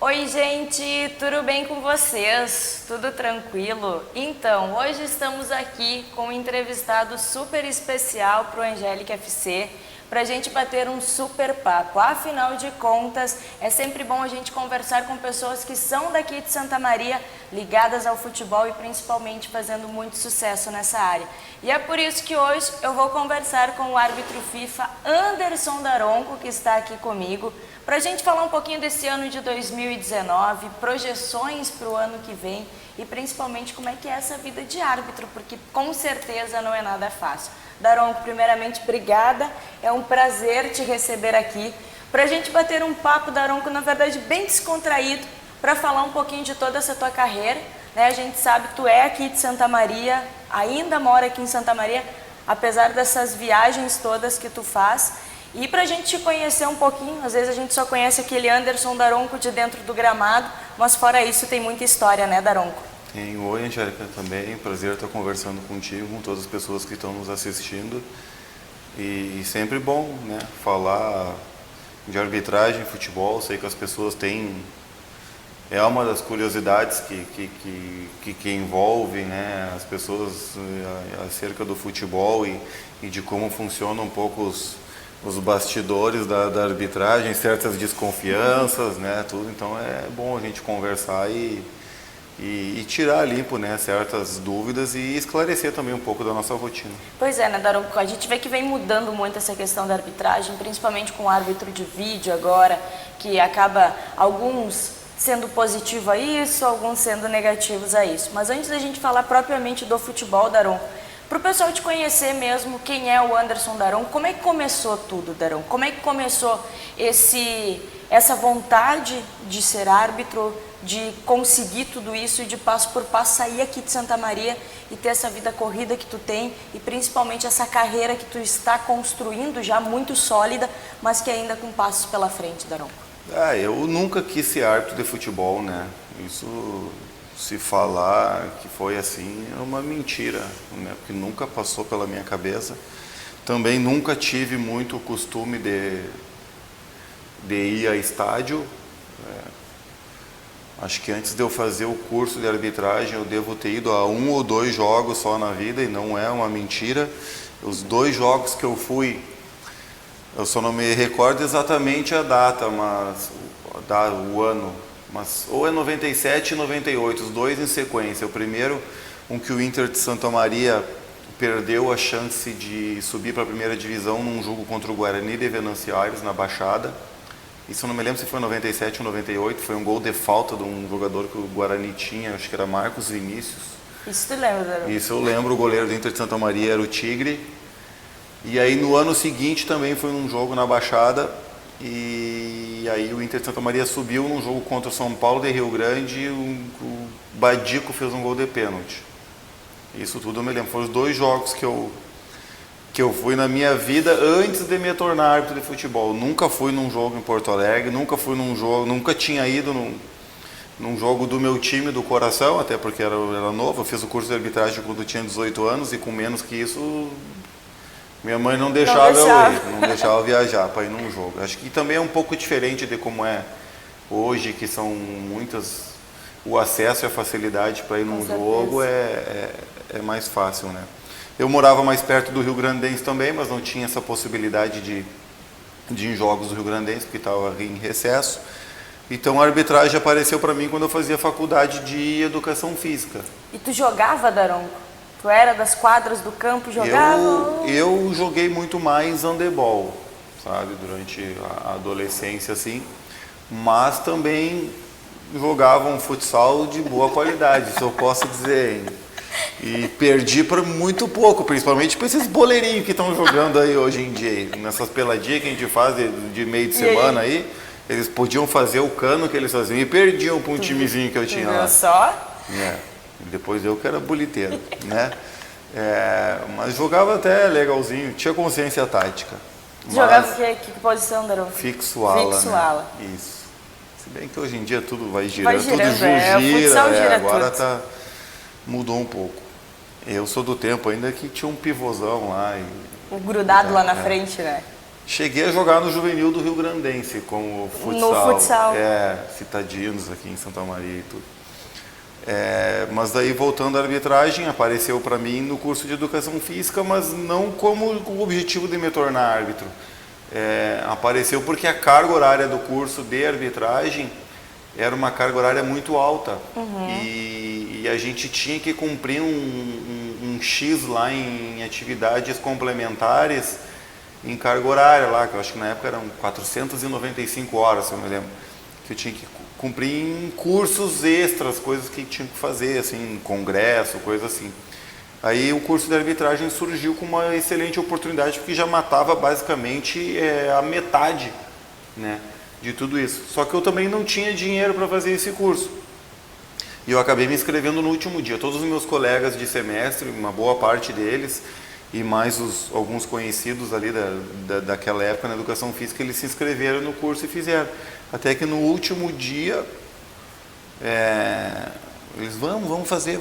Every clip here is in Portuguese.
Oi, gente, tudo bem com vocês? Tudo tranquilo? Então, hoje estamos aqui com um entrevistado super especial para o Angélica FC, para a gente bater um super papo. Afinal de contas, é sempre bom a gente conversar com pessoas que são daqui de Santa Maria, ligadas ao futebol e principalmente fazendo muito sucesso nessa área. E é por isso que hoje eu vou conversar com o árbitro FIFA Anderson Daronco, que está aqui comigo, para a gente falar um pouquinho desse ano de 2019, projeções para o ano que vem e principalmente como é que é essa vida de árbitro, porque com certeza não é nada fácil. Daronco, primeiramente, obrigada, é um prazer te receber aqui, para a gente bater um papo, Daronco, na verdade bem descontraído, para falar um pouquinho de toda essa tua carreira, né? A gente sabe que tu é aqui de Santa Maria, ainda mora aqui em Santa Maria, apesar dessas viagens todas que tu faz. E para a gente te conhecer um pouquinho, às vezes a gente só conhece aquele Anderson Daronco de dentro do gramado, mas fora isso tem muita história, né, Daronco? Oi, Angélica, também. Prazer estar conversando contigo, com todas as pessoas que estão nos assistindo. E sempre bom, né, falar de arbitragem, futebol. Sei que as pessoas têm... É uma das curiosidades que envolve, né, as pessoas acerca do futebol e de como funcionam um pouco os bastidores da arbitragem, certas desconfianças, né, tudo. Então é bom a gente conversar e tirar limpo, né, certas dúvidas e esclarecer também um pouco da nossa rotina. Pois é, né, Daronco? A gente vê que vem mudando muito essa questão da arbitragem, principalmente com o árbitro de vídeo agora, que acaba alguns sendo positivo a isso, alguns sendo negativos a isso. Mas antes da gente falar propriamente do futebol, Daronco, para o pessoal te conhecer mesmo, quem é o Anderson Daronco, como é que começou tudo, Daronco? Como é que começou essa vontade de ser árbitro, de conseguir tudo isso e de passo por passo sair aqui de Santa Maria e ter essa vida corrida que tu tem e principalmente essa carreira que tu está construindo já muito sólida, mas que ainda com passos pela frente, Daronco? Eu nunca quis ser árbitro de futebol, né? Isso, se falar que foi assim, é uma mentira, né? Porque nunca passou pela minha cabeça. Também nunca tive muito costume de ir a estádio. Acho que antes de eu fazer o curso de arbitragem, eu devo ter ido a 1 ou 2 jogos só na vida, e não é uma mentira. Os 2 jogos que eu fui, eu só não me recordo exatamente a data, mas o ano, mas ou é 97 e 98, os 2 em sequência. O primeiro, que o Inter de Santa Maria perdeu a chance de subir para a primeira divisão num jogo contra o Guarani de Venâncio Aires, na Baixada. Isso eu não me lembro se foi 97 ou 98, foi um gol de falta de um jogador que o Guarani tinha, acho que era Marcos Vinícius. Isso tu lembra, Daronco? Isso eu lembro, o goleiro do Inter de Santa Maria era o Tigre. E aí no ano seguinte também foi num jogo na Baixada, e aí o Inter de Santa Maria subiu num jogo contra o São Paulo de Rio Grande e o Badico fez um gol de pênalti. Isso tudo eu me lembro, foram os 2 jogos que eu fui na minha vida antes de me tornar árbitro de futebol. Nunca fui num jogo em Porto Alegre, nunca fui num jogo, nunca tinha ido num jogo do meu time do coração, até porque era novo. Eu fiz o curso de arbitragem quando eu tinha 18 anos e com menos que isso, minha mãe não deixava eu ir, não deixava eu viajar para ir num jogo. Acho que também é um pouco diferente de como é hoje, que são muitas, o acesso e a facilidade para ir num jogo é mais fácil, né? Eu morava mais perto do Rio Grandense também, mas não tinha essa possibilidade de ir em jogos do Rio Grandense, porque estava em recesso. Então a arbitragem apareceu para mim quando eu fazia faculdade de Educação Física. E tu jogava, Daronco? Tu era das quadras do campo, jogava? Eu joguei muito mais handebol, sabe, durante a adolescência, assim, mas também jogava um futsal de boa qualidade, isso eu posso dizer, hein? E perdi por muito pouco, principalmente para esses boleirinhos que estão jogando aí hoje em dia, nessas peladinhas que a gente faz de meio de semana aí, eles podiam fazer o cano que eles faziam e perdiam para um timezinho que eu tinha lá. Só? Depois eu que era boliteiro, né? Mas jogava até legalzinho, tinha consciência tática. Jogava que posição, Daronco? Fixo ala. Fixo ala. Isso. Se bem que hoje em dia tudo vai girando, tudo o futsal gira agora tudo. Mudou um pouco. Eu sou do tempo ainda que tinha um pivôzão lá. O grudado lá na frente, né? Cheguei a jogar no juvenil do Rio Grandense, como futsal. No futsal. Citadinos aqui em Santa Maria e tudo. Mas daí, voltando à arbitragem, apareceu para mim no curso de Educação Física, mas não como o objetivo de me tornar árbitro. Apareceu porque a carga horária do curso de arbitragem era uma carga horária muito alta. E a gente tinha que cumprir um X lá em atividades complementares em carga horária lá, que eu acho que na época eram 495 horas, se eu me lembro, que eu tinha que cumprir em cursos extras, coisas que tinha que fazer, assim, congresso, coisa assim. Aí o curso de arbitragem surgiu com uma excelente oportunidade, porque já matava basicamente a metade, né, de tudo isso. Só que eu também não tinha dinheiro para fazer esse curso. E eu acabei me inscrevendo no último dia. Todos os meus colegas de semestre, uma boa parte deles, e mais alguns conhecidos ali daquela época na Educação Física, eles se inscreveram no curso e fizeram. Até que no último dia, eles, vamos fazer.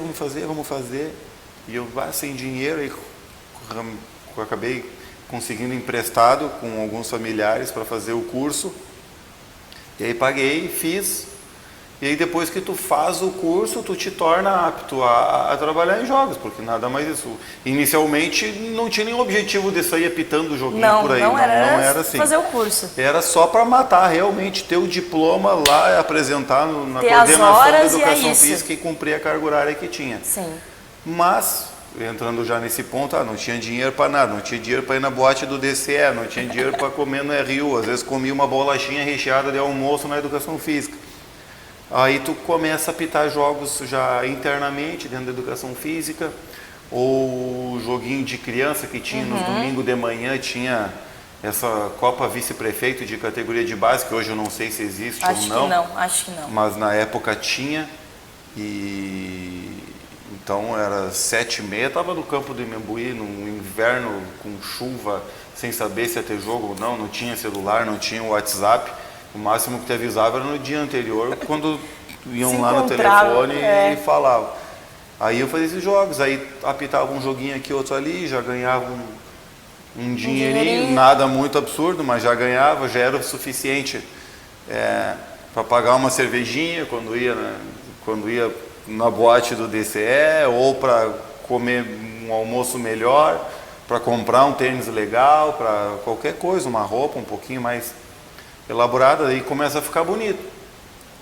E eu, sem dinheiro, aí eu acabei conseguindo emprestado com alguns familiares para fazer o curso. E aí paguei, fiz. E aí depois que tu faz o curso, tu te torna apto a trabalhar em jogos, porque nada mais isso. Inicialmente não tinha nenhum objetivo de sair apitando o joguinho por aí. Não era assim. Fazer o curso. Era só para matar, realmente, ter o diploma lá, apresentar na ter coordenação as horas da educação e física e cumprir a carga horária que tinha. Sim. Mas, entrando já nesse ponto, não tinha dinheiro para nada, não tinha dinheiro para ir na boate do DCE, não tinha dinheiro para comer no RU, às vezes comia uma bolachinha recheada de almoço na educação física. Aí tu começa a apitar jogos já internamente dentro da educação física, ou joguinho de criança que tinha nos domingos de manhã, tinha essa Copa Vice-Prefeito de categoria de base, que hoje eu não sei se existe ou não. Acho que não. Mas na época tinha, e então era 7h30, estava no campo do Imembuí, no inverno, com chuva, sem saber se ia ter jogo ou não tinha celular, não tinha WhatsApp. O máximo que te avisava era no dia anterior, quando iam lá no telefone e falavam. Aí eu fazia esses jogos, aí apitava um joguinho aqui, outro ali, já ganhava um dinheirinho, nada muito absurdo, mas já ganhava, já era o suficiente para pagar uma cervejinha quando ia na boate do DCE, ou para comer um almoço melhor, para comprar um tênis legal, para qualquer coisa, uma roupa um pouquinho mais elaborada, aí começa a ficar bonito.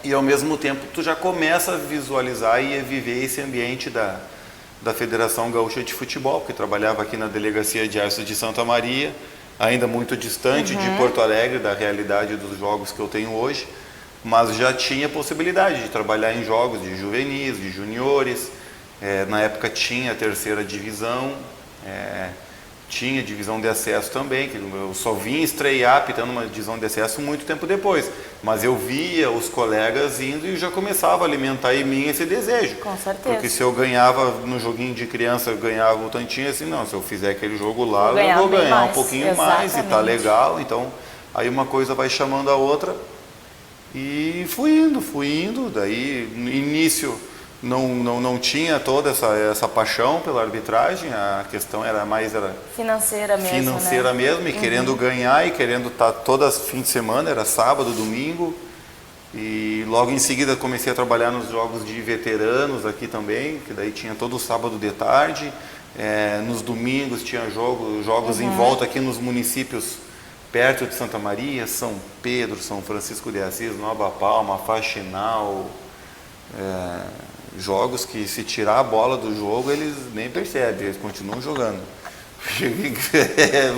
E ao mesmo tempo tu já começa a visualizar e a viver esse ambiente da Federação Gaúcha de Futebol, porque trabalhava aqui na Delegacia de Arço de Santa Maria, ainda muito distante de Porto Alegre, da realidade dos jogos que eu tenho hoje, mas já tinha possibilidade de trabalhar em jogos de juvenis, de juniores. Na época tinha a terceira divisão, tinha divisão de acesso também, que eu só vim estrear apitando uma divisão de acesso muito tempo depois, mas eu via os colegas indo e já começava a alimentar em mim esse desejo. Com certeza. Porque se eu ganhava no joguinho de criança, eu ganhava o tantinho, assim, não, se eu fizer aquele jogo lá, eu vou ganhar um pouquinho mais, e tá legal. Então, aí uma coisa vai chamando a outra, e fui indo, daí no início não tinha toda essa paixão pela arbitragem, a questão era mais financeira mesmo, e querendo ganhar, e querendo estar todas fim de semana, era sábado, domingo, e logo em seguida comecei a trabalhar nos jogos de veteranos aqui também, que daí tinha todo sábado de tarde, nos domingos tinha jogos em volta aqui nos municípios perto de Santa Maria, São Pedro, São Francisco de Assis, Nova Palma, Faxinal, jogos que se tirar a bola do jogo eles nem percebem, eles continuam jogando.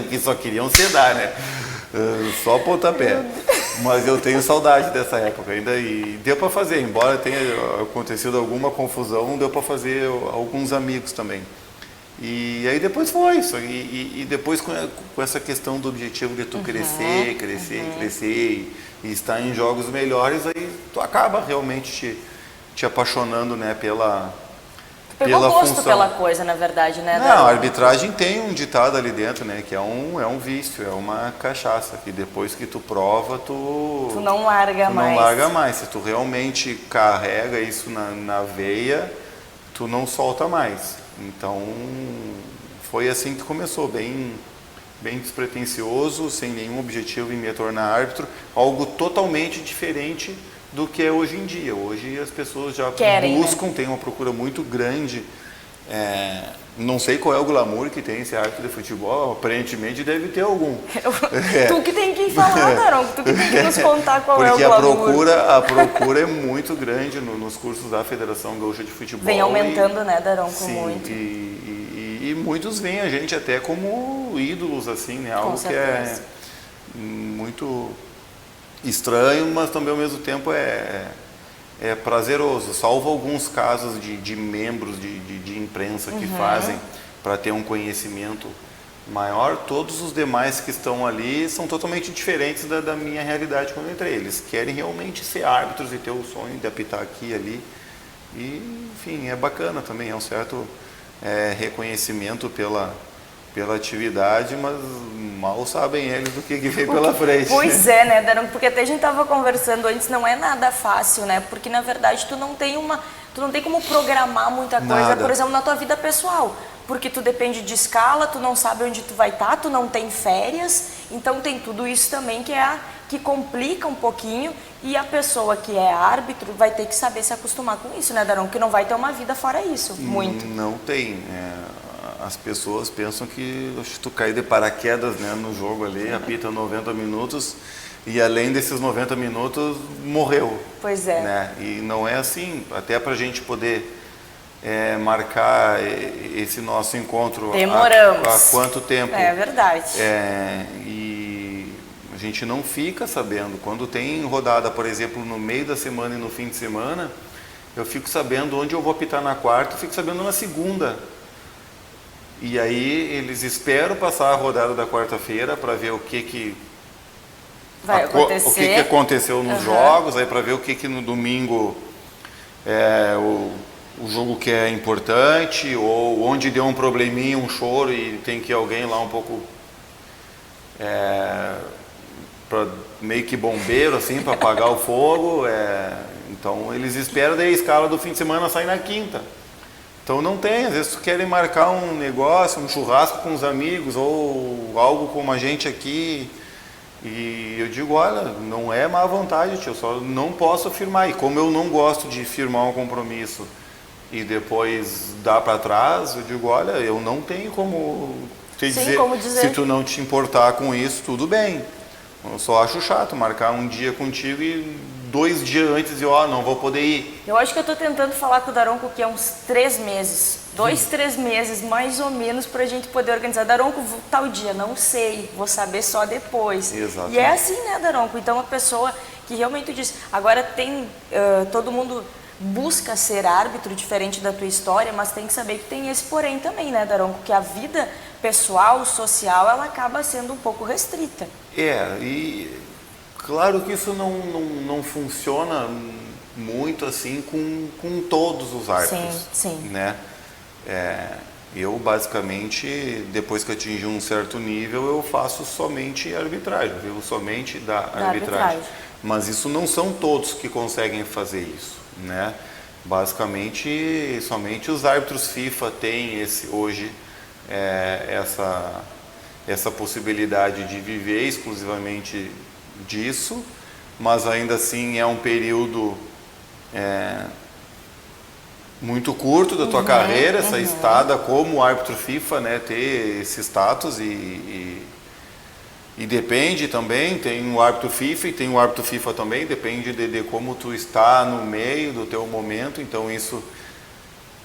Que só queriam sedar, né? Só pontapé. Mas eu tenho saudade dessa época ainda, e deu para fazer, embora tenha acontecido alguma confusão, deu para fazer alguns amigos também. E aí depois foi isso, e depois com essa questão do objetivo de tu crescer e estar em jogos melhores, aí tu acaba realmente te apaixonando, né, pela gosto função. Pela coisa, na verdade, né? Não, a arbitragem tem um ditado ali dentro, né, que é um vício, é uma cachaça, que depois que tu prova, tu não larga mais. Não larga mais. Se tu realmente carrega isso na veia, tu não solta mais. Então, foi assim que começou, bem bem despretensioso, sem nenhum objetivo em me tornar árbitro, algo totalmente diferente do que é hoje em dia. Hoje as pessoas já buscam, tem uma procura muito grande. Não sei qual é o glamour que tem esse árbitro de futebol, aparentemente deve ter algum. Tu que tem que falar, Daronco, tu que tem que nos contar qual é o glamour. Porque a procura é muito grande nos cursos da Federação Gaúcha de Futebol. Vem aumentando, né, Daronco, sim, muito. E muitos veem a gente até como ídolos, assim, né? Algo que é muito estranho, mas também ao mesmo tempo é prazeroso, salvo alguns casos de membros de imprensa que fazem para ter um conhecimento maior. Todos os demais que estão ali são totalmente diferentes da minha realidade quando eu entrei. Eles querem realmente ser árbitros e ter o sonho de apitar aqui e ali. E, enfim, é bacana também, é um certo reconhecimento pela atividade, mas mal sabem eles do que vem pela frente. Pois é, né, Daronco? Porque até a gente estava conversando antes, não é nada fácil, né? Porque na verdade tu não tem como programar muita coisa, por exemplo, na tua vida pessoal. Porque tu depende de escala, tu não sabe onde tu vai estar, tu não tem férias, então tem tudo isso também que complica um pouquinho, e a pessoa que é árbitro vai ter que saber se acostumar com isso, né, Daronco? Que não vai ter uma vida fora isso, muito. Não tem, as pessoas pensam que se tu cair de paraquedas, né, no jogo ali, apita 90 minutos e além desses 90 minutos morreu. Pois é. Né? E não é assim, até para a gente poder marcar esse nosso encontro. Demoramos. Há quanto tempo? É verdade. E a gente não fica sabendo. Quando tem rodada, por exemplo, no meio da semana e no fim de semana, eu fico sabendo onde eu vou apitar na quarta, eu fico sabendo na segunda. E aí eles esperam passar a rodada da quarta-feira para ver o que vai acontecer. O que aconteceu nos jogos, aí para ver o que no domingo o jogo que é importante, ou onde deu um probleminha, um choro e tem que ir alguém lá um pouco meio que bombeiro assim para apagar o fogo. Então eles esperam, daí a escala do fim de semana sai na quinta. Então não tem, às vezes tu querem marcar um negócio, um churrasco com os amigos ou algo como a gente aqui, e eu digo, olha, não é má vontade, tio, eu só não posso firmar. E como eu não gosto de firmar um compromisso e depois dar para trás, eu digo, olha, eu não tenho como te dizer, se tu não te importar com isso, tudo bem. Eu só acho chato marcar um dia contigo e 2 dias antes eu não vou poder ir. Eu acho que eu estou tentando falar com o Daronco que é uns 3 meses, 2, 3 meses mais ou menos, para a gente poder organizar. Daronco, tal dia, não sei, vou saber só depois. Exatamente. E é assim, né, Daronco? Então a pessoa que realmente diz, agora tem, todo mundo busca ser árbitro diferente da tua história, mas tem que saber que tem esse porém também, né, Daronco? Que a vida pessoal, social, ela acaba sendo um pouco restrita. E claro que isso não funciona muito assim com todos os árbitros. Sim. Né? Eu basicamente, depois que atingi um certo nível, eu faço somente arbitragem, vivo somente da arbitragem. Mas isso não são todos que conseguem fazer isso, né? Basicamente, somente os árbitros FIFA têm hoje essa possibilidade de viver exclusivamente disso, mas ainda assim é um período muito curto da tua carreira, essa estada como árbitro FIFA, né, ter esse status e depende também, tem o árbitro FIFA e tem o árbitro FIFA também, depende de como tu está no meio do teu momento, então isso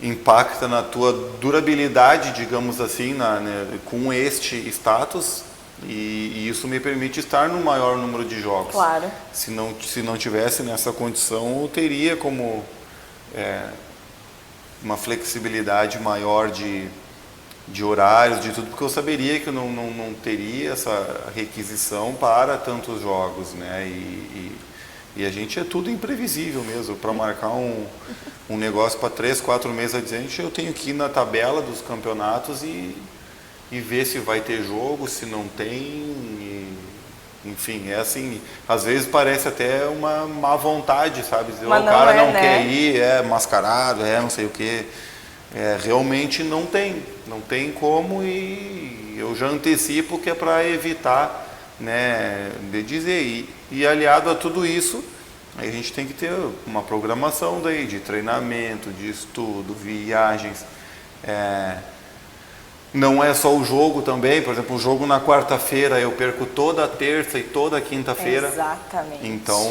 impacta na tua durabilidade, digamos assim, com este status, e isso me permite estar no maior número de jogos. Claro. Se não tivesse nessa condição, eu teria como uma flexibilidade maior de horários, de tudo, porque eu saberia que eu não teria essa requisição para tantos jogos, né? E a gente é tudo imprevisível mesmo. Para marcar um negócio para 3, 4 meses adiante, eu tenho que ir na tabela dos campeonatos e ver se vai ter jogo, se não tem. Enfim, é assim, às vezes parece até uma má vontade, sabe? O cara não quer ir, mascarado, não sei o quê. realmente não tem como, e eu já antecipo que é para evitar, né, de dizer. E aliado a tudo isso, aí a gente tem que ter uma programação daí de treinamento, de estudo, viagens. Não é só o jogo também, por exemplo, o jogo na quarta-feira eu perco toda a terça e toda a quinta-feira. Exatamente. Então,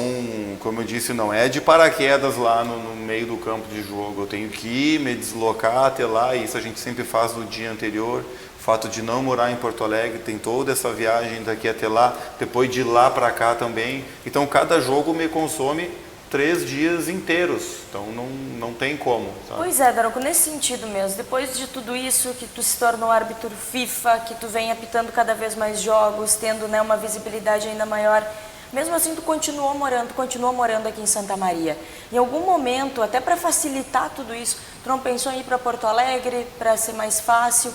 como eu disse, não é de paraquedas lá no meio do campo de jogo. Eu tenho que ir, me deslocar até lá, e isso a gente sempre faz no dia anterior. O fato de não morar em Porto Alegre, tem toda essa viagem daqui até lá, depois de lá para cá também. Então, cada jogo me consome 3 dias inteiros, então não tem como, sabe? Pois é, Daronco, nesse sentido mesmo, depois de tudo isso, que tu se tornou árbitro FIFA, que tu vem apitando cada vez mais jogos, tendo, né, uma visibilidade ainda maior, mesmo assim tu continua morando aqui em Santa Maria. Em algum momento, até para facilitar tudo isso, tu não pensou em ir para Porto Alegre, para ser mais fácil?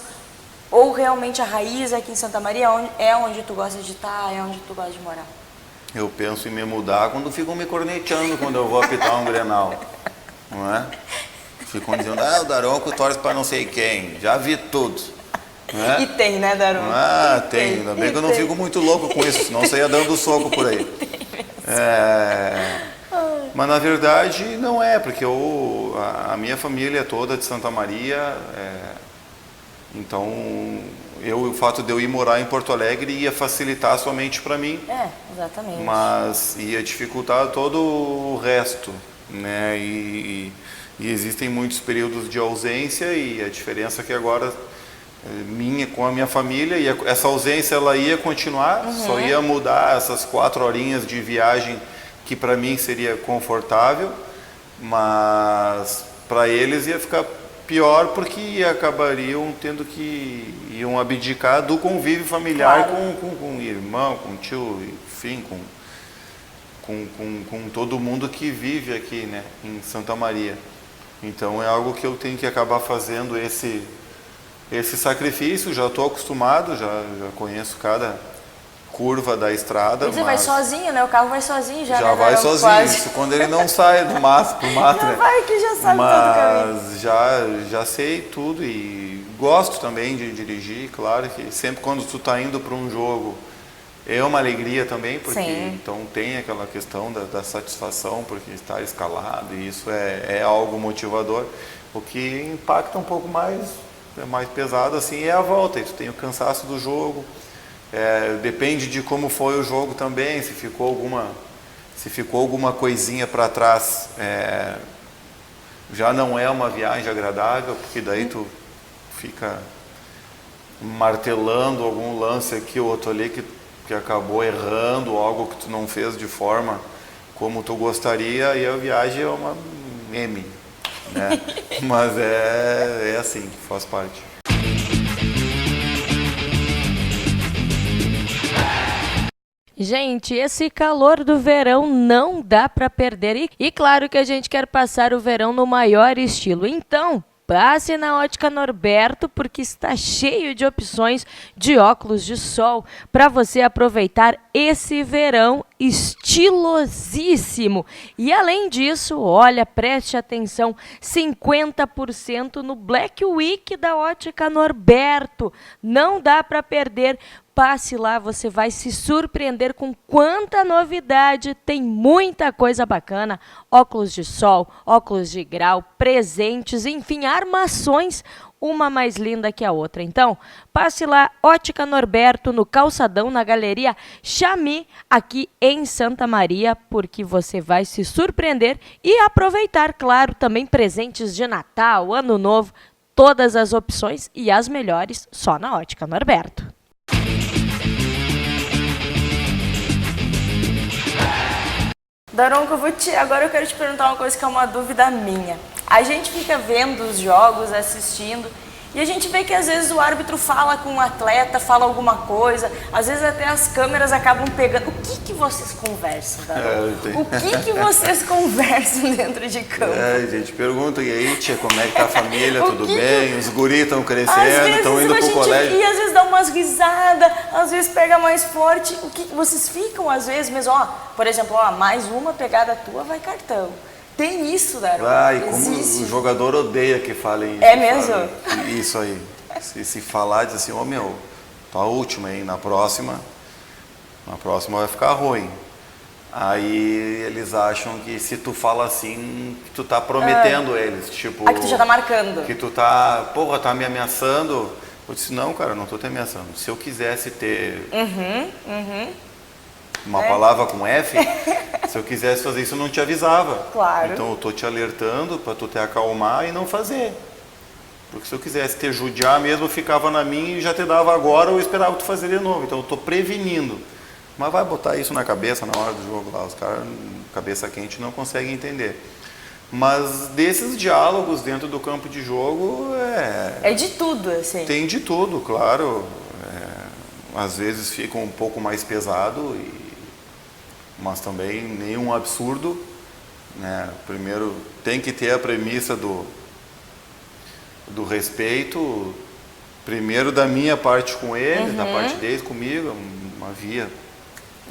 Ou realmente a raiz aqui em Santa Maria é onde tu gosta de estar, é onde tu gosta de morar? Eu penso em me mudar quando ficam me corneteando quando eu vou apitar um Grenal, não é? Ficam dizendo, o Daronco torce para não sei quem, já vi tudo. Não é? E tem, né, Daronco? Tem, ainda bem que eu não fico muito louco com isso, senão eu saía dando soco por aí. Mas na verdade não é, porque a minha família é toda de Santa Maria, então o fato de eu ir morar em Porto Alegre ia facilitar somente para mim. Exatamente. Mas ia dificultar todo o resto, né? E existem muitos períodos de ausência, e a diferença é que agora com a minha família, e essa ausência ela ia continuar, só ia mudar essas 4 horinhas de viagem que para mim seria confortável, mas para eles ia ficar pior, porque acabariam tendo que iam abdicar do convívio familiar, claro, com irmão, com tio, enfim, com todo mundo que vive aqui, né, em Santa Maria. Então é algo que eu tenho que acabar fazendo esse sacrifício. Já estou acostumado, já conheço cada curva da estrada. Você vai sozinho, né? O carro vai sozinho já, já, né? Vai sozinho, quase. Isso quando ele não sai do mato, pro mato, já né? Vai que já sabe todo o caminho. Mas já sei tudo, e gosto também de dirigir. Claro que sempre quando tu tá indo para um jogo é uma alegria também, porque então tem aquela questão da satisfação, porque está escalado, e isso é algo motivador. O que impacta um pouco mais, é mais pesado assim, é a volta, e tu tem o cansaço do jogo. Depende de como foi o jogo também, se ficou alguma coisinha para trás, já não é uma viagem agradável, porque daí tu fica martelando algum lance aqui ou outro ali que acabou errando, algo que tu não fez de forma como tu gostaria, e a viagem é uma meme, né? Mas é assim, faz parte. Gente, esse calor do verão não dá para perder, e claro que a gente quer passar o verão no maior estilo. Então, passe na Ótica Norberto, porque está cheio de opções de óculos de sol para você aproveitar esse verão estilosíssimo. E além disso, olha, preste atenção, 50% no Black Week da Ótica Norberto. Não dá para perder. Passe lá, você vai se surpreender com quanta novidade, tem muita coisa bacana, óculos de sol, óculos de grau, presentes, enfim, armações, uma mais linda que a outra. Então, passe lá, Ótica Norberto, no Calçadão, na Galeria Chami, aqui em Santa Maria, porque você vai se surpreender e aproveitar, claro, também presentes de Natal, Ano Novo, todas as opções e as melhores só na Ótica Norberto. Daronco, agora eu quero te perguntar uma coisa que é uma dúvida minha. A gente fica vendo os jogos, assistindo, e a gente vê que às vezes o árbitro fala com o atleta, fala alguma coisa, às vezes até as câmeras acabam pegando. O que vocês conversam, Daronco? O que vocês conversam dentro de campo? A gente pergunta, e aí, tia, como é que tá a família, tudo bem? Os guris estão crescendo, estão indo pro colégio. E às vezes dá umas risadas, às vezes pega mais forte. O que vocês ficam às vezes mesmo, por exemplo, mais uma pegada tua vai cartão. Tem isso, Daron. Ai, como o jogador odeia que falem isso. É mesmo? Sabe? Isso aí. Se falar, diz assim, ô meu, tua última aí, na próxima vai ficar ruim. Aí eles acham que se tu fala assim, que tu tá prometendo eles, tipo... que tu já tá marcando. Que tu tá, porra, tá me ameaçando. Eu disse, não, cara, eu não tô te ameaçando. Se eu quisesse ter uma palavra com F, se eu quisesse fazer isso, eu não te avisava. Claro. Então eu tô te alertando pra tu te acalmar e não fazer. Porque se eu quisesse te judiar mesmo, eu ficava na minha e já te dava agora ou eu esperava tu fazer de novo. Então eu tô prevenindo. Mas vai botar isso na cabeça na hora do jogo lá. Os caras, cabeça quente, não conseguem entender. Mas desses diálogos dentro do campo de jogo é de tudo, assim. Tem de tudo, claro. Às vezes fica um pouco mais pesado, mas também nenhum absurdo, né? Primeiro tem que ter a premissa do respeito, primeiro da minha parte com ele, da parte deles comigo, uma via.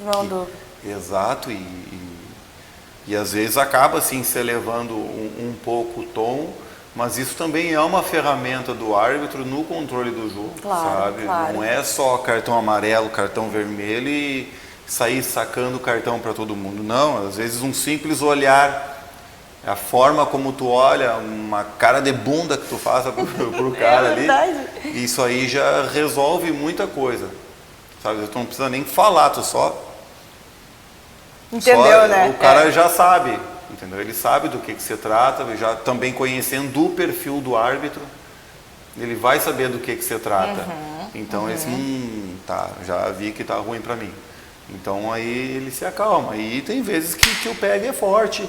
Não dúvida. Exato, e às vezes acaba assim se elevando um pouco o tom, mas isso também é uma ferramenta do árbitro no controle do jogo, sabe? Claro. Não é só cartão amarelo, cartão vermelho e sair sacando cartão para todo mundo. Não, às vezes um simples olhar, a forma como tu olha, uma cara de bunda que tu faça pro cara ali, isso aí já resolve muita coisa, sabe? Tu não precisa nem falar, tu só... Entendeu, né? O cara já sabe, entendeu? Ele sabe do que se trata, já também conhecendo o perfil do árbitro, ele vai saber do que se trata. Então esse, tá, já vi que tá ruim para mim. Então aí ele se acalma. E tem vezes que o pega é forte,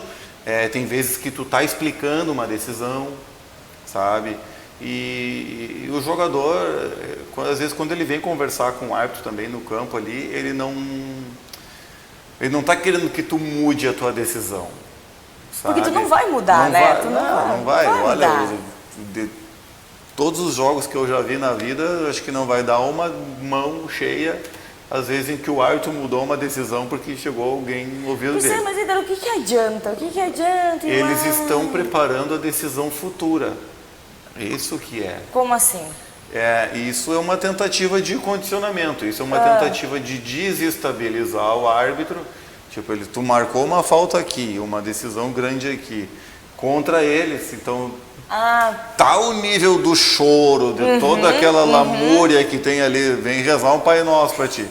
tem vezes que tu tá explicando uma decisão, sabe? E o jogador, às vezes quando ele vem conversar com o árbitro também no campo ali, ele não está querendo que tu mude a tua decisão. Sabe? Porque tu não vai mudar, né? Tu não vai. Olha, mudar. de todos os jogos que eu já vi na vida, acho que não vai dar uma mão cheia, às vezes, em que o árbitro mudou uma decisão porque chegou alguém no ouvido dele. Mas então, o que adianta? O que adianta? Eles estão preparando a decisão futura. Isso que é. Como assim? Isso é uma tentativa de condicionamento, isso é uma tentativa de desestabilizar o árbitro. Tipo, tu marcou uma falta aqui, uma decisão grande aqui, contra eles, então tá o nível do choro, de toda aquela lamúria que tem ali, vem rezar um Pai Nosso pra ti.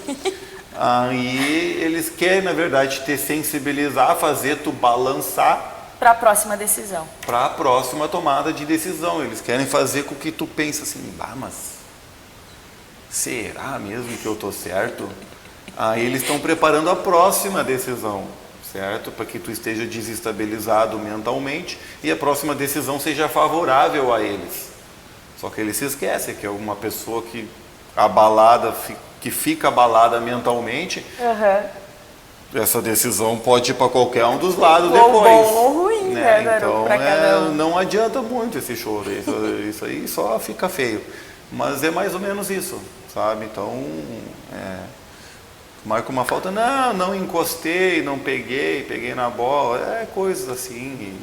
Aí eles querem, na verdade, te sensibilizar, fazer tu balançar, para a próxima decisão. Para a próxima tomada de decisão. Eles querem fazer com que tu pense assim, mas será mesmo que eu tô certo? Aí eles estão preparando a próxima decisão, certo? Para que tu esteja desestabilizado mentalmente e a próxima decisão seja favorável a eles. Só que eles se esquecem que é uma pessoa que fica abalada mentalmente. Essa decisão pode ir para qualquer um dos lados depois. Bom ou ruim, né? Então, não adianta muito esse choro. Isso aí só fica feio. Mas é mais ou menos isso, sabe? Então, marca uma falta. Não encostei, não peguei na bola. Coisas assim.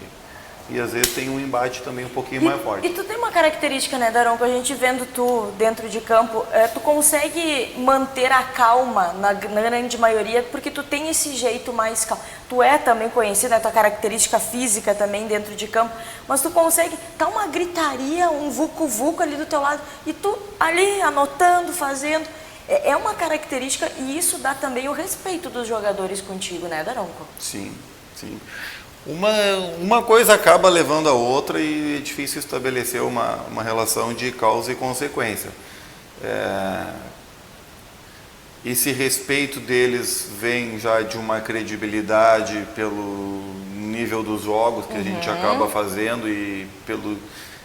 E às vezes tem um embate também um pouquinho mais forte. E tu tem uma característica, né, Daron, que a gente vendo tu dentro de campo, tu consegue manter a calma na grande maioria, porque tu tem esse jeito mais calmo. Tu é também conhecido, né, tua característica física também dentro de campo, mas tu consegue dar uma gritaria, um vucu-vucu ali do teu lado, e tu ali anotando, fazendo. É uma característica e isso dá também o respeito dos jogadores contigo, né, Daronco? Sim. Uma coisa acaba levando a outra e é difícil estabelecer uma relação de causa e consequência. Esse respeito deles vem já de uma credibilidade pelo nível dos jogos que a gente acaba fazendo e pelo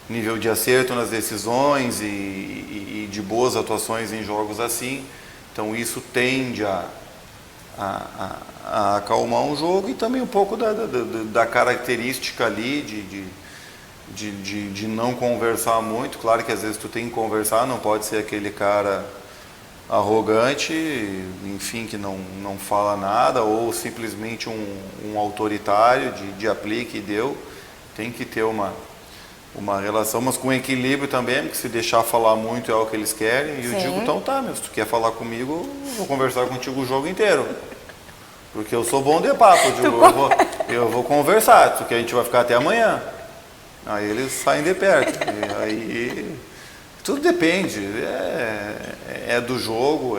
nível de acerto nas decisões e de boas atuações em jogos assim. Então isso tende a acalmar um jogo e também um pouco da característica ali de não conversar muito. Claro que às vezes tu tem que conversar, não pode ser aquele cara arrogante, enfim, que não fala nada, ou simplesmente um autoritário de aplique e deu. Tem que ter uma relação, mas com equilíbrio também, porque se deixar falar muito é o que eles querem. E eu digo, então tá, mas se tu quer falar comigo, eu vou conversar contigo o jogo inteiro. Porque eu sou bom de papo, eu vou conversar, porque a gente vai ficar até amanhã. Aí eles saem de perto. E aí tudo depende, é do jogo,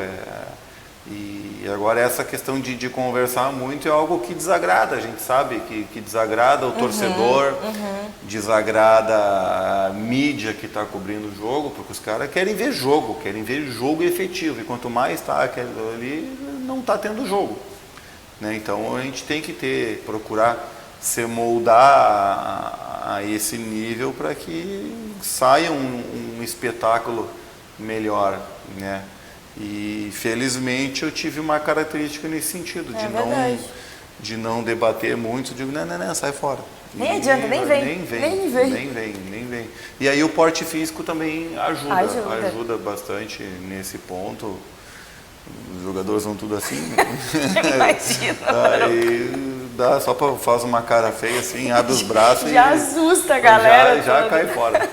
e agora essa questão de conversar muito é algo que desagrada, a gente sabe que desagrada o torcedor, desagrada a mídia que está cobrindo o jogo, porque os caras querem ver jogo efetivo, e quanto mais está ali, não está tendo jogo. Né? Então a gente tem que procurar se moldar a esse nível para que saia um espetáculo melhor, né? E felizmente eu tive uma característica nesse sentido, de não debater muito, digo, não, sai fora. Nem adianta, nem vem. E aí o porte físico também ajuda bastante nesse ponto. Os jogadores são tudo assim. Imagina. Aí faz uma cara feia assim, abre os braços já assusta a galera. Já cai fora.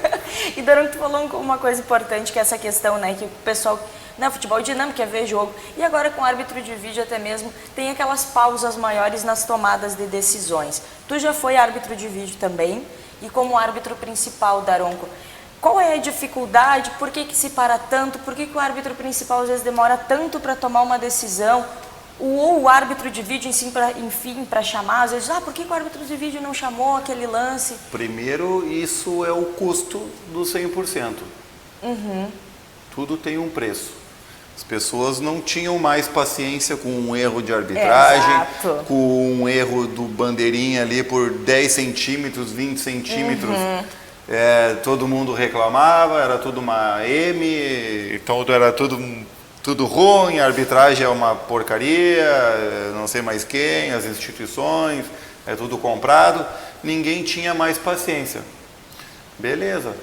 E Daronco, tu falou uma coisa importante, que é essa questão, né, que o pessoal, futebol dinâmico é ver jogo. E agora com o árbitro de vídeo até mesmo, tem aquelas pausas maiores nas tomadas de decisões. Tu já foi árbitro de vídeo também, e como árbitro principal, Daronco, qual é a dificuldade? Por que se para tanto? Por que o árbitro principal às vezes demora tanto para tomar uma decisão? Ou o árbitro de vídeo, enfim, para chamar, às vezes, por que o árbitro de vídeo não chamou aquele lance? Primeiro, isso é o custo do 100%. Tudo tem um preço. As pessoas não tinham mais paciência com um erro de arbitragem, com um erro do bandeirinha ali por 10 centímetros, 20 centímetros. Todo mundo reclamava, era tudo uma M, então era tudo ruim, a arbitragem é uma porcaria, não sei mais quem, as instituições, é tudo comprado. Ninguém tinha mais paciência. Beleza,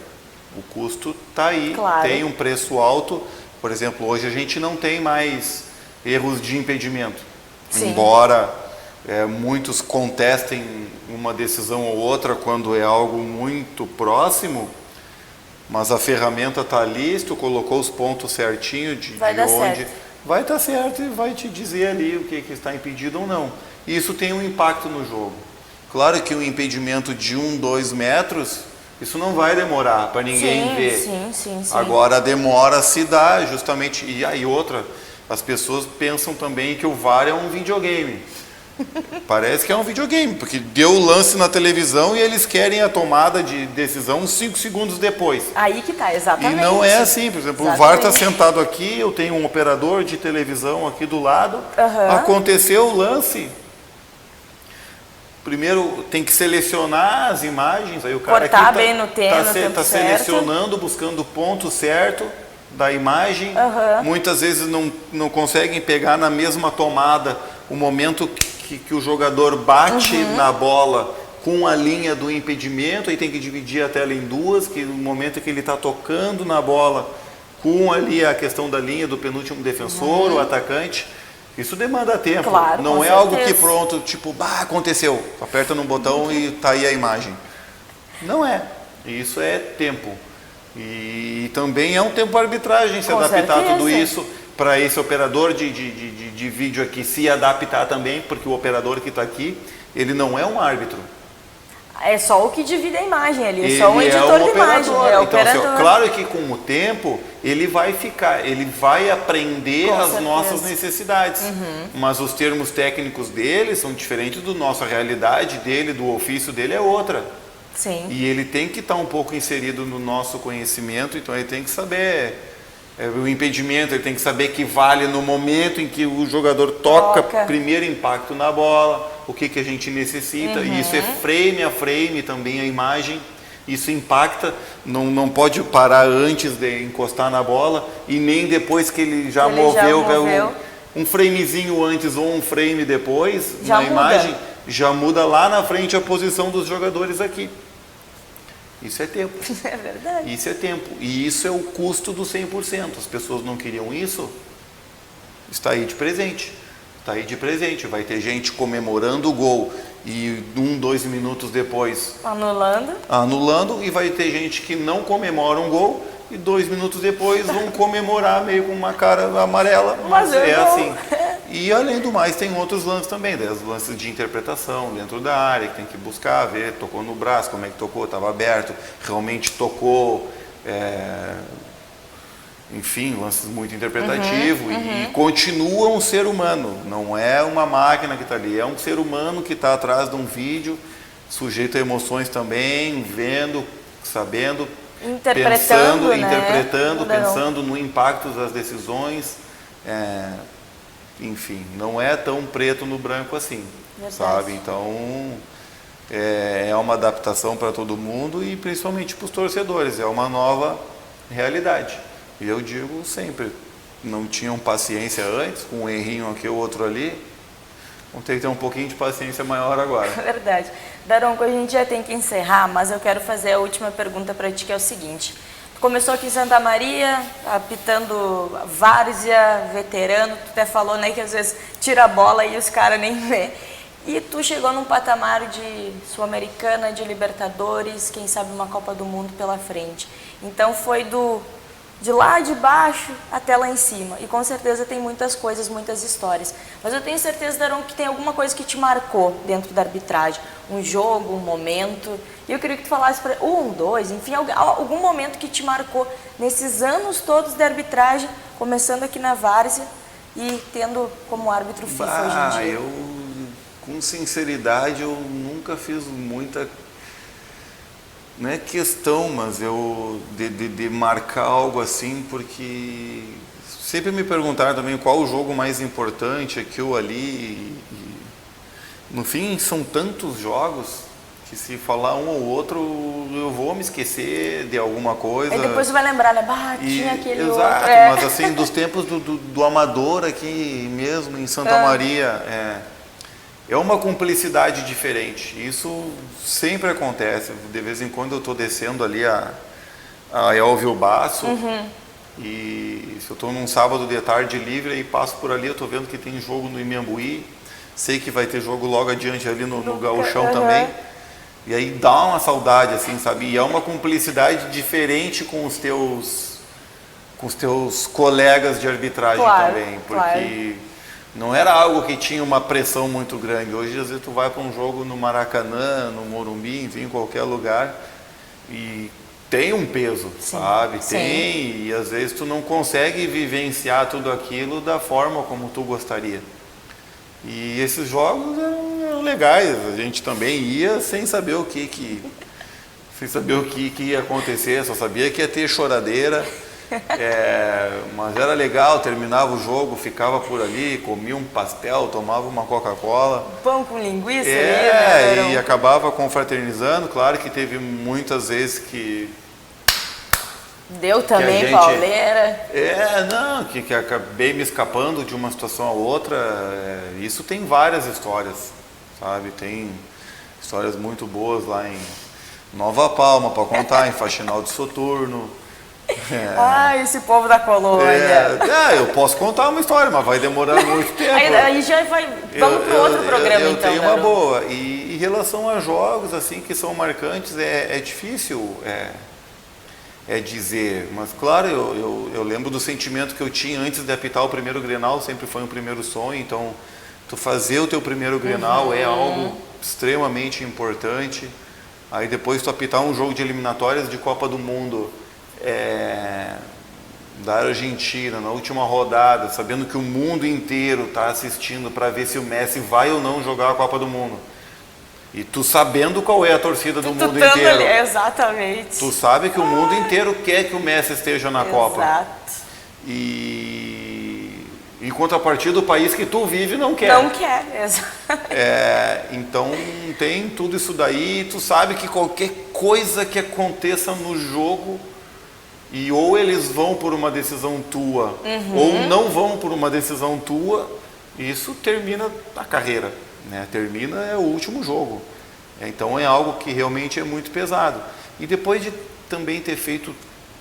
o custo está aí, tem um preço alto. Por exemplo, hoje a gente não tem mais erros de impedimento. Sim. Embora muitos contestem uma decisão ou outra quando é algo muito próximo, mas a ferramenta está ali, se tu colocou os pontos certinho de onde vai dar certo e vai te dizer ali o que está impedido ou não. E isso tem um impacto no jogo. Claro que um impedimento de 2 metros, isso não vai demorar para ninguém ver. Sim. Agora a demora se dá justamente, e aí outra, as pessoas pensam também que o VAR é um videogame. Parece que é um videogame, porque deu o lance na televisão e eles querem a tomada de decisão 5 segundos depois. Aí que tá, exatamente. E não é assim, por exemplo, o VAR está sentado aqui, eu tenho um operador de televisão aqui do lado, aconteceu o lance. Primeiro tem que selecionar as imagens, aí o cara cortar bem no tempo, está selecionando, buscando o ponto certo da imagem. Muitas vezes não conseguem pegar na mesma tomada o momento que o jogador bate na bola com a linha do impedimento, aí tem que dividir a tela em duas, que no momento que ele está tocando na bola, com ali a questão da linha do penúltimo defensor, o atacante. Isso demanda tempo, claro, não é algo que pronto, tipo, aconteceu, aperta no botão e tá aí a imagem. Não é, isso é tempo. E também é um tempo para arbitragem se adaptar a tudo isso, para esse operador de vídeo aqui se adaptar também, porque o operador que está aqui, ele não é um árbitro. É só o que divide a imagem ali, é só um editor de imagem. Então, claro que com o tempo ele vai aprender as nossas necessidades. Mas os termos técnicos dele são diferentes da nossa realidade dele, do ofício dele é outra. Sim. E ele tem que estar um pouco inserido no nosso conhecimento, então ele tem que saber o impedimento, ele tem que saber que vale no momento em que o jogador toca primeiro impacto na bola, o que a gente necessita, e isso é frame a frame também a imagem, isso impacta, não pode parar antes de encostar na bola e nem depois que ele já moveu. Um framezinho antes ou um frame depois na imagem, já muda lá na frente a posição dos jogadores aqui. Isso é tempo. É verdade. Isso é tempo. E isso é o custo do 100%. As pessoas não queriam isso, está aí de presente. Está aí de presente. Vai ter gente comemorando o gol e 2 minutos depois anulando, e vai ter gente que não comemora um gol e 2 minutos depois vão comemorar meio com uma cara amarela, mas é assim. E além do mais tem outros lances também, os lances de interpretação dentro da área, que tem que buscar, ver, tocou no braço, como é que tocou, estava aberto, realmente tocou, enfim, lances muito interpretativos, e continua um ser humano, não é uma máquina que está ali, é um ser humano que está atrás de um vídeo, sujeito a emoções também, vendo, sabendo, interpretando, pensando no impacto das decisões, enfim, não é tão preto no branco assim, sabe? Então, é uma adaptação para todo mundo e principalmente para os torcedores, é uma nova realidade. E eu digo sempre, não tinham paciência antes, com um errinho aqui ou outro ali, vão ter que ter um pouquinho de paciência maior agora. Verdade. Daronco, a gente já tem que encerrar, mas eu quero fazer a última pergunta para ti, que é o seguinte. Tu começou aqui em Santa Maria, apitando várzea, veterano, tu até falou, né, que às vezes tira a bola e os caras nem vê. E tu chegou num patamar de Sul-Americana, de Libertadores, quem sabe uma Copa do Mundo pela frente. Então foi de lá de baixo até lá em cima. E com certeza tem muitas coisas, muitas histórias. Mas eu tenho certeza, Daronco, que tem alguma coisa que te marcou dentro da arbitragem. Um jogo, um momento. E eu queria que tu falasse para dois, enfim, algum momento que te marcou nesses anos todos de arbitragem, começando aqui na várzea e tendo como árbitro FIFA hoje em dia. Com sinceridade, eu nunca fiz muita... Não é questão, mas eu de marcar algo assim, porque sempre me perguntaram também qual o jogo mais importante, aqui ou ali. E, no fim, são tantos jogos que se falar um ou outro, eu vou me esquecer de alguma coisa. E depois você vai lembrar, né? Tinha aquele outro. Exato, mas assim, dos tempos do amador aqui mesmo, em Santa Maria... É uma cumplicidade diferente, isso sempre acontece, de vez em quando eu estou descendo ali a Elvio Basso, e se eu estou num sábado de tarde livre e passo por ali, eu estou vendo que tem jogo no Imambuí, sei que vai ter jogo logo adiante ali no Gauchão também, e aí dá uma saudade, assim, sabe, e é uma cumplicidade diferente com os teus colegas de arbitragem também, porque... Não era algo que tinha uma pressão muito grande. Hoje, às vezes, tu vai para um jogo no Maracanã, no Morumbi, enfim, em qualquer lugar, e tem um peso, sabe? Tem, e às vezes tu não consegue vivenciar tudo aquilo da forma como tu gostaria. E esses jogos eram legais, a gente também ia sem saber o que ia acontecer, só sabia que ia ter choradeira. Mas era legal, terminava o jogo, ficava por ali, comia um pastel, tomava uma Coca-Cola. Pão com linguiça ali, né? E acabava confraternizando. Claro que teve muitas vezes que... Deu também pauleira. Que acabei me escapando de uma situação a outra. Isso tem várias histórias, sabe? Tem histórias muito boas lá em Nova Palma para contar, em Faxinal de Soturno. Esse povo da colônia. Eu posso contar uma história, mas vai demorar muito tempo. Aí já vai. Vamos para outro programa, eu então. Eu tenho uma boa. E em relação a jogos assim que são marcantes, é difícil dizer. Mas claro, eu lembro do sentimento que eu tinha antes de apitar o primeiro Grenal, sempre foi um primeiro sonho. Então, tu fazer o teu primeiro Grenal é algo extremamente importante. Aí depois tu apitar um jogo de eliminatórias de Copa do Mundo. Da Argentina, na última rodada, sabendo que o mundo inteiro está assistindo para ver se o Messi vai ou não jogar a Copa do Mundo. E tu sabendo qual é a torcida do mundo inteiro. Exatamente. Tu sabe que o mundo inteiro quer que o Messi esteja na Copa. Exato. E em contrapartida, o país que tu vive não quer. Não quer, exato. Então tem tudo isso daí, tu sabe que qualquer coisa que aconteça no jogo, e ou eles vão por uma decisão tua, ou não vão por uma decisão tua, isso termina a carreira, né? Termina o último jogo. Então é algo que realmente é muito pesado. E depois de também ter feito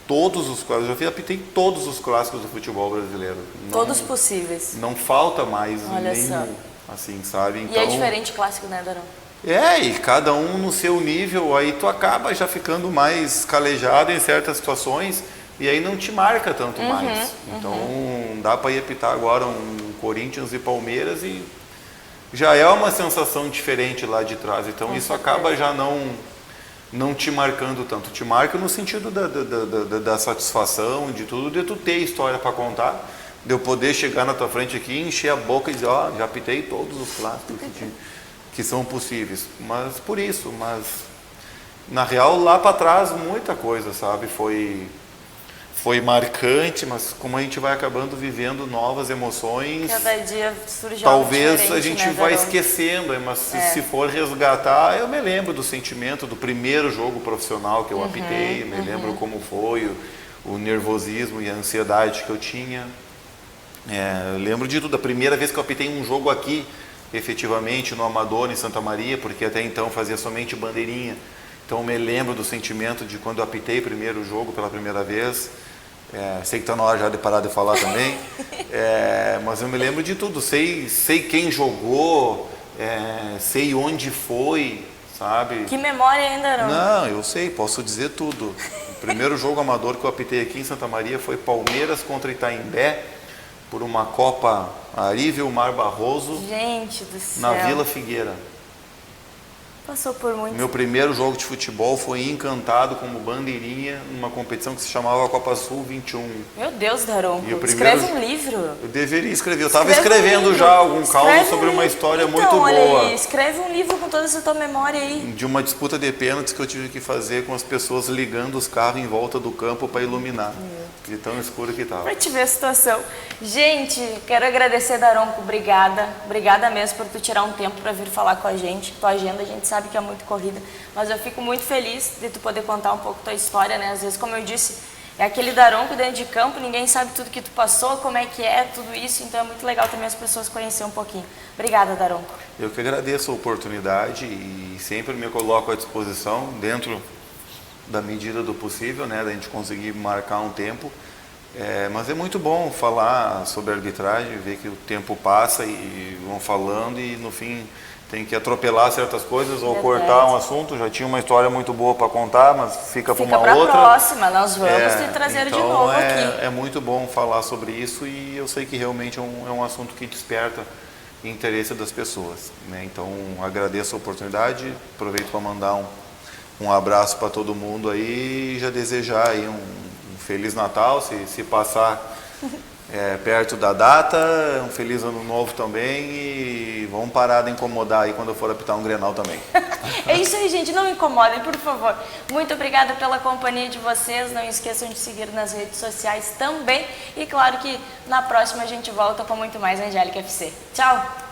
todos os clássicos, eu apitei todos os clássicos do futebol brasileiro. Todos possíveis. Não falta mais Olha nenhum, só. assim, sabe? E é diferente clássico, né, Darão? E cada um no seu nível, aí tu acaba já ficando mais calejado em certas situações e aí não te marca tanto mais. Então dá para ir apitar agora um Corinthians e Palmeiras e já é uma sensação diferente lá de trás. Então isso acaba já não te marcando tanto. Te marca no sentido da satisfação, de tudo, de tu ter história para contar, de eu poder chegar na tua frente aqui, encher a boca e dizer, ó, já apitei todos os clássicos que são possíveis. Mas por isso, mas na real lá para trás muita coisa, sabe? Foi marcante, mas como a gente vai acabando vivendo novas emoções, cada dia surge algo talvez diferente, a gente né, vai Darão? esquecendo, mas se for resgatar, eu me lembro do sentimento do primeiro jogo profissional que eu apitei, me lembro como foi, o nervosismo e a ansiedade que eu tinha. Eu lembro de tudo, a primeira vez que eu apitei um jogo aqui, efetivamente, no Amador, em Santa Maria, porque até então fazia somente bandeirinha. Então eu me lembro do sentimento de quando eu apitei o primeiro jogo pela primeira vez. Sei que está na hora já de parar de falar também, mas eu me lembro de tudo, sei quem jogou, sei onde foi, sabe? Que memória ainda não? Não, eu sei, posso dizer tudo. O primeiro jogo amador que eu apitei aqui em Santa Maria foi Palmeiras contra Itaimbé, por uma Copa Arível Mar Barroso, Gente do céu. na Vila Figueira. Passou por muito. Meu primeiro jogo de futebol foi encantado como bandeirinha numa competição que se chamava Copa Sul 21. Meu Deus, Daronco, E o primeiro- escreve um livro. Eu deveria escrever, eu estava Escreve um escrevendo livro. já algum caos Escreve sobre um uma livro. história Então, muito olha boa. aí, escreve um livro com toda essa tua memória aí. De uma disputa de pênaltis que eu tive que fazer com as pessoas ligando os carros em volta do campo para iluminar. De tão escuro que estava. Pra te ver a situação. Gente, quero agradecer, Daronco, obrigada. Obrigada mesmo por tu tirar um tempo para vir falar com a gente. Tua agenda a gente sabe que é muito corrida, mas eu fico muito feliz de tu poder contar um pouco tua história, né? Às vezes, como eu disse, é aquele Daronco dentro de campo, ninguém sabe tudo que tu passou, como é que é, tudo isso, então é muito legal também as pessoas conhecerem um pouquinho. Obrigada, Daronco. Eu que agradeço a oportunidade e sempre me coloco à disposição, dentro da medida do possível, né, da gente conseguir marcar um tempo. Mas é muito bom falar sobre arbitragem, ver que o tempo passa e vão falando e no fim tem que atropelar certas coisas ou Verdade. cortar um assunto. Já tinha uma história muito boa para contar, mas fica para uma pra outra. próxima, nós vamos te trazer de Então novo aqui. é muito bom falar sobre isso e eu sei que realmente é um assunto que desperta interesse das pessoas, né? Então agradeço a oportunidade, aproveito para mandar um abraço para todo mundo aí e já desejar aí um Feliz Natal, se passar perto da data, um Feliz Ano Novo também e vamos parar de incomodar aí quando eu for apitar um Grenal também. É isso aí, gente, não me incomodem, por favor. Muito obrigada pela companhia de vocês, não esqueçam de seguir nas redes sociais também e claro que na próxima a gente volta com muito mais Angélica FC. Tchau!